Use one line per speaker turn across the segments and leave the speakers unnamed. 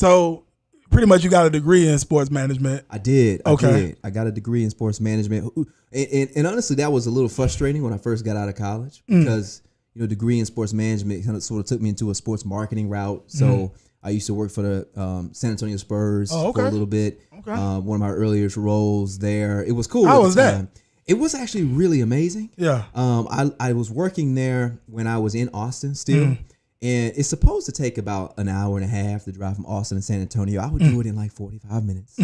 So pretty much you got a degree in sports management.
I did.
Okay.
I got a degree in sports management. And honestly, that was a little frustrating when I first got out of college because, degree in sports management kind of sort of took me into a sports marketing route. So I used to work for the San Antonio Spurs for a little bit.
Okay.
One of my earliest roles there. It was cool.
How was that?
It was actually really amazing.
Yeah.
I was working there when I was in Austin still. And it's supposed to take about an hour and a half to drive from Austin to San Antonio. I would do it in like 45 minutes.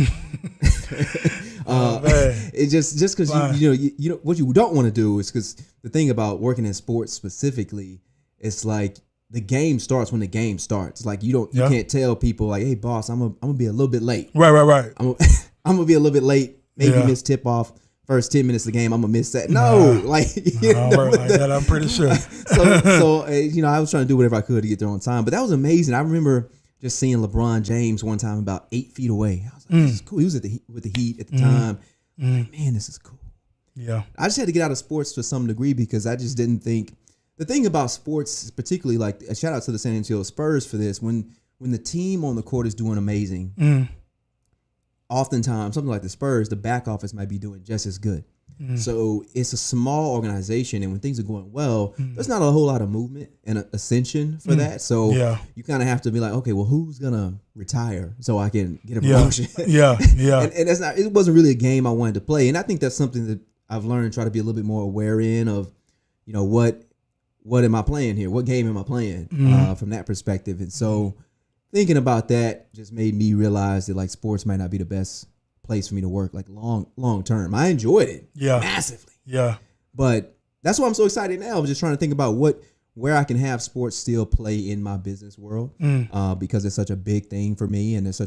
It just because you know what you don't want to do is because the thing about working in sports specifically, it's like the game starts when the game starts. Like you can't tell people like, hey boss, I'm gonna be a little bit late.
Right.
I'm gonna be a little bit late. Maybe miss tip off. First 10 minutes of the game, I'm gonna miss that. No, like
that. I'm pretty sure.
so I was trying to do whatever I could to get there on time. But that was amazing. I remember just seeing LeBron James one time about 8 feet away. I was like, this is cool. He was with the Heat at the time. Like, man, this is cool.
Yeah.
I just had to get out of sports to some degree because I just didn't think the thing about sports, particularly like a shout out to the San Antonio Spurs for this. When the team on the court is doing amazing. Oftentimes, something like the Spurs, the back office might be doing just as good. So it's a small organization, and when things are going well, there's not a whole lot of movement and ascension for that. So you kind of have to be like, okay, well, who's gonna retire so I can get a promotion?
Yeah.
And that's not. It wasn't really a game I wanted to play, and I think that's something that I've learned to try to be a little bit more aware in of, what am I playing here? What game am I playing from that perspective? And so. Thinking about that just made me realize that like sports might not be the best place for me to work like long term. I enjoyed it massively.
Yeah. But
that's why I'm so excited now. I'm just trying to think about where I can have sports still play in my business world because it's such a big thing for me and it's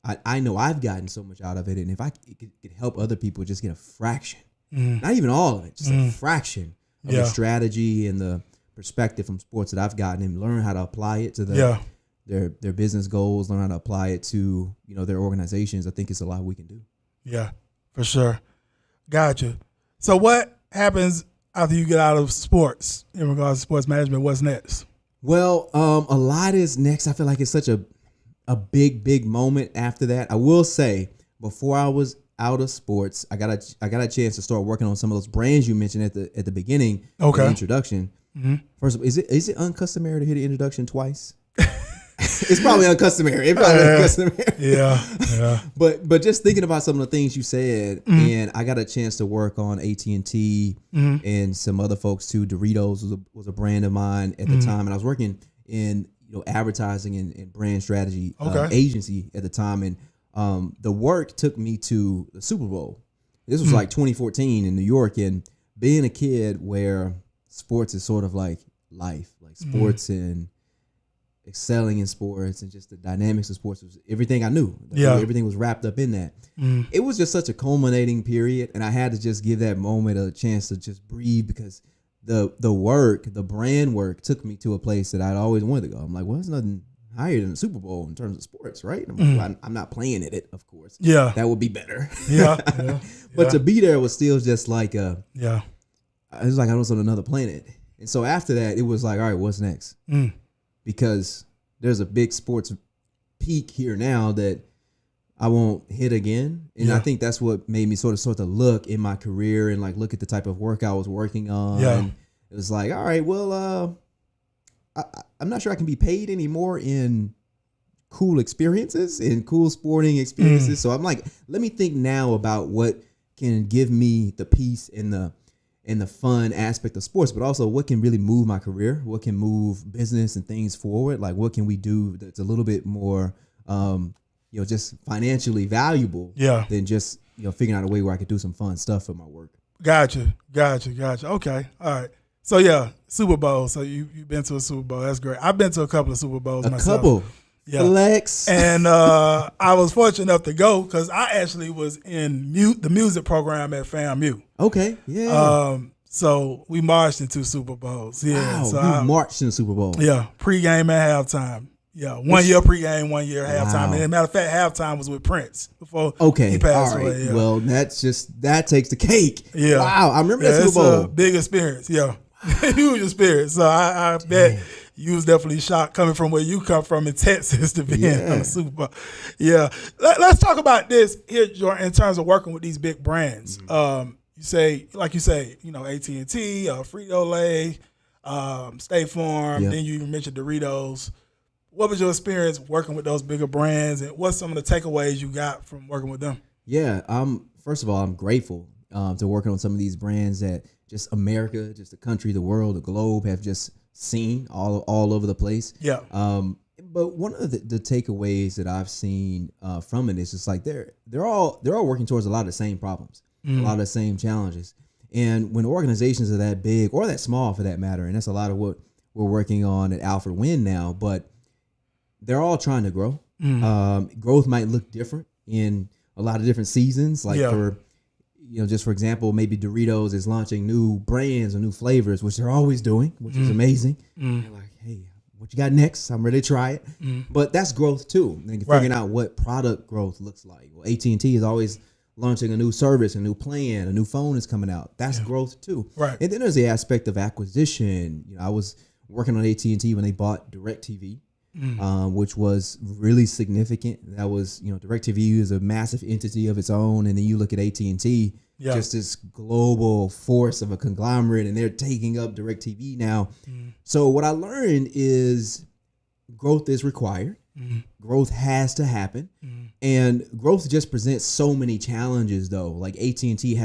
I know I've gotten so much out of it, and if I could help other people just get a fraction, not even all of it, just a fraction of the strategy and the perspective from sports that I've gotten and learn how to apply it to their business goals, learn how to apply it to, their organizations. I think it's a lot we can do. Yeah,
for sure. Gotcha. So what happens after you get out of sports in regards to sports management? What's next?
Well, a lot is next. I feel like it's such a big moment after that. I will say before I was out of sports, I got a chance to start working on some of those brands you mentioned at the beginning of the introduction. First of all, is it uncustomary to hear the introduction twice? It's probably uncustomary.
Yeah.
But just thinking about some of the things you said, and I got a chance to work on AT&T and some other folks too. Doritos was a brand of mine at the time, and I was working in advertising and brand strategy agency at the time, and the work took me to the Super Bowl. This was like 2014 in New York, and being a kid where sports is sort of like life, like sports and excelling in sports and just the dynamics of sports was everything I knew. Everything was wrapped up in that. It was just such a culminating period, and I had to just give that moment a chance to just breathe because the brand work took me to a place that I'd always wanted to go. I'm like, well, there's nothing higher than the Super Bowl in terms of sports, right? I'm not playing at it, of course.
Yeah.
That would be better.
Yeah.
But to be there was still just like it was like I was on another planet. And so after that, it was like, all right, what's next? Because there's a big sports peak here now that I won't hit again. And I think that's what made me sort of look in my career and like look at the type of work I was working on.
Yeah.
And it was like, all right, well, I'm not sure I can be paid anymore in cool experiences and cool sporting experiences. So I'm like, let me think now about what can give me the peace and the fun aspect of sports, but also what can really move my career, what can move business and things forward. Like what can we do that's a little bit more, just financially valuable than just, figuring out a way where I could do some fun stuff for my work.
Gotcha. Okay. All right. So Super Bowl. So you've been to a Super Bowl. That's great. I've been to a couple of Super Bowls myself.
A couple. Yeah. Flex.
And I was fortunate enough to go because I actually was in the music program at FAMU.
Okay. Yeah.
So we marched in 2 Super Bowls. Yeah.
Wow.
So
you marched in the Super Bowl.
Yeah. Pregame and halftime. Yeah. 1 year pregame, 1 year halftime.
Wow.
And as a matter of fact, halftime was with Prince before
he
passed
all right.
away. Yeah.
Well, that takes the cake.
Yeah.
Wow. I remember that Super Bowl.
It's a big experience. Yeah. Huge experience. So I bet you was definitely shocked coming from where you come from in Texas to be on the Super Bowl. Yeah. Let's talk about this here, Jordan, in terms of working with these big brands. You say, AT&T, Frito-Lay, State Farm, then you even mentioned Doritos. What was your experience working with those bigger brands, and what's some of the takeaways you got from working with them?
Yeah, first of all, I'm grateful to working on some of these brands that just America, just the country, the world, the globe have just seen all over the place.
Yeah.
But one of the takeaways that I've seen from it is just like they're all working towards a lot of the same problems, a lot of the same challenges. And when organizations are that big or that small for that matter, and that's a lot of what we're working on at Alfred Wynn now, but they're all trying to grow. Growth might look different in a lot of different seasons. Like for just for example, maybe Doritos is launching new brands or new flavors, which they're always doing, which is amazing. They're like, hey, what you got next? I'm ready to try it. But that's growth too. And figuring out what product growth looks like. Well, AT&T is always launching a new service, a new plan, a new phone is coming out. That's growth too. Right. And then there's the aspect of acquisition. I was working on AT&T when they bought DirecTV. Which was really significant. That was, DirecTV is a massive entity of its own, and then you look at AT&T, just this global force of a conglomerate, and they're taking up DirecTV now. So what I learned is growth is required. Growth has to happen, and growth just presents so many challenges. Though, like AT&T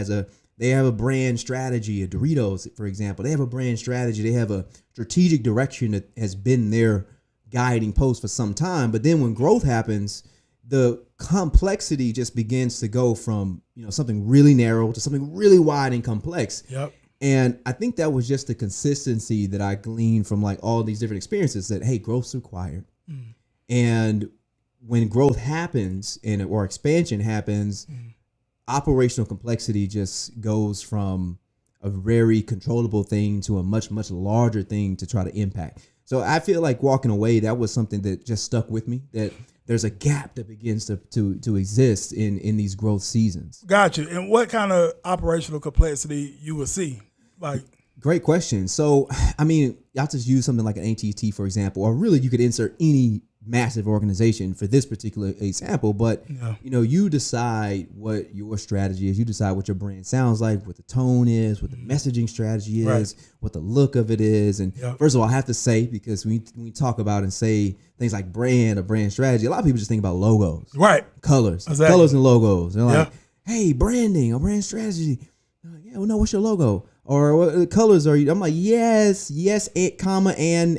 they have a brand strategy. Doritos, for example, they have a brand strategy. They have a strategic direction that has been their guiding post for some time, but then when growth happens, the complexity just begins to go from something really narrow to something really wide and complex. And I think that was just the consistency that I gleaned from like all these different experiences that, hey, growth's required. And when growth happens or expansion happens, operational complexity just goes from a very controllable thing to a much, much larger thing to try to impact. So I feel like walking away, that was something that just stuck with me, that there's a gap that begins to exist in these growth seasons.
Gotcha. And what kind of operational complexity you will see?
Great question. So, I mean, I'll just use something like an AT&T, for example, or really you could insert any massive organization for this particular example, but you decide what your strategy is. You decide what your brand sounds like, what the tone is, what the messaging strategy is, what the look of it is. And first of all, I have to say, because when we talk about and say things like brand or brand strategy, a lot of people just think about logos, colors, colors and logos. They're like, hey, branding or brand strategy. Yeah, well, no, what's your logo? Or what colors are you? I'm like, yes, comma, and.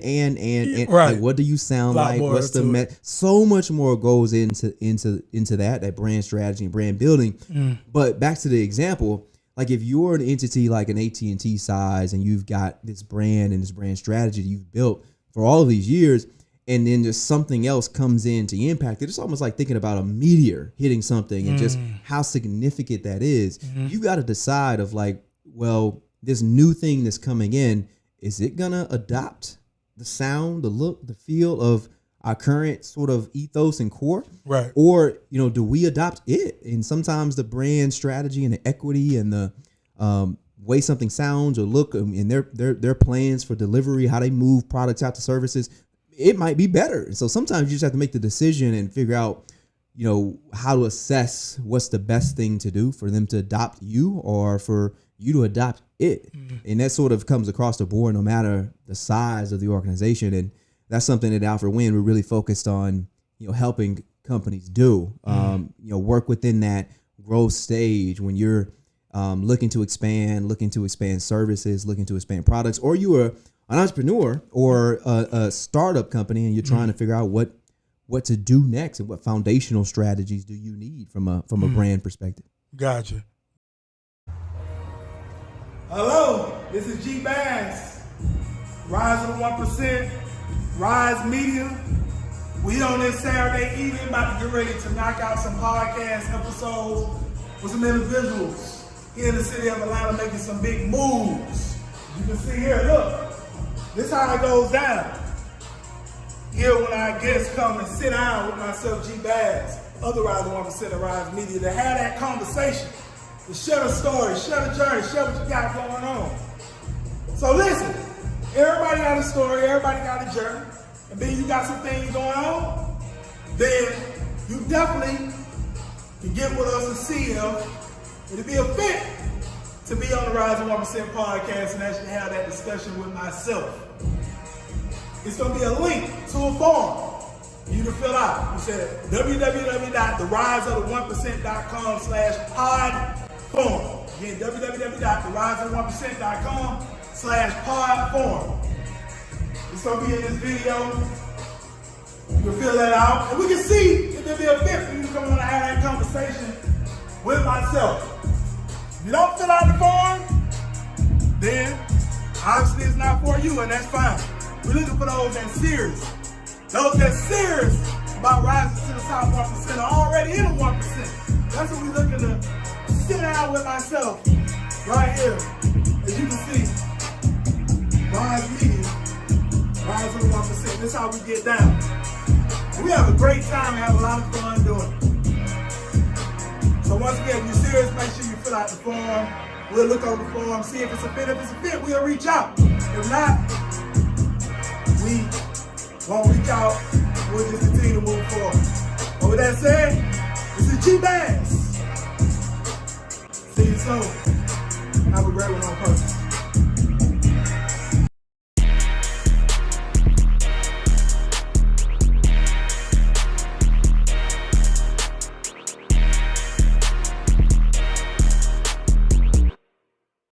Right.
Like, what do you sound like? What's the so much more goes into that brand strategy and brand building. But back to the example, like if you're an entity like an AT&T size and you've got this brand and this brand strategy that you've built for all of these years, and then just something else comes in to impact it, it's almost like thinking about a meteor hitting something and just how significant that is. You got to decide of like, well, this new thing that's coming in, is it going to adopt the sound, the look, the feel of our current sort of ethos and core?
Right.
Or, do we adopt it? And sometimes the brand strategy and the equity and the way something sounds or look and their plans for delivery, how they move products out to services, it might be better. And so sometimes you just have to make the decision and figure out, how to assess what's the best thing to do for them to adopt you or for you to adopt it. And that sort of comes across the board no matter the size of the organization. And that's something that Alfred Wynn, we're really focused on, helping companies do, work within that growth stage when you're looking to expand services, looking to expand products, or you are an entrepreneur or a startup company and you're trying to figure out what to do next and what foundational strategies do you need from a brand perspective.
Gotcha. Hello, this is G Bass, Rise of the 1%, Rise Media. We on this Saturday evening about to get ready to knock out some podcast episodes with some individuals here in the city of Atlanta making some big moves. You can see here, look, this is how it goes down. Here when our guests come and sit down with myself, G Bass, other Rise of the 1% of Rise Media, to have that conversation. To share the story, share the journey, share what you got going on. So listen, everybody got a story, everybody got a journey, and then you got some things going on, then you definitely can get with us and see if it'll be a fit to be on the Rise of 1% podcast and actually have that discussion with myself. It's going to be a link to a form you can fill out. You said www.theriseofthe1%.com/pod-form. Again, www.theriseofthe1%.com/pod-form. It's going to be in this video. You can fill that out, and we can see if there'll be a fit for you to come on and have that conversation with myself. If you don't fill out the form, then obviously it's not for you, and that's fine. We're looking for those that's serious. Those that's serious about rising to the top 1% are already in the 1%. That's what we're looking to sit down with myself right here. As you can see, Rise Media, Rise of the 1%. This is how we get down. We have a great time and have a lot of fun doing it. So once again, if you're serious, make sure you fill out the form. We'll look over the form, see if it's a fit. If it's a fit, we'll reach out. If not, we won't reach out. We'll just continue to move forward. But with that said, this is G-Bass. See you soon. Have a great one on purpose.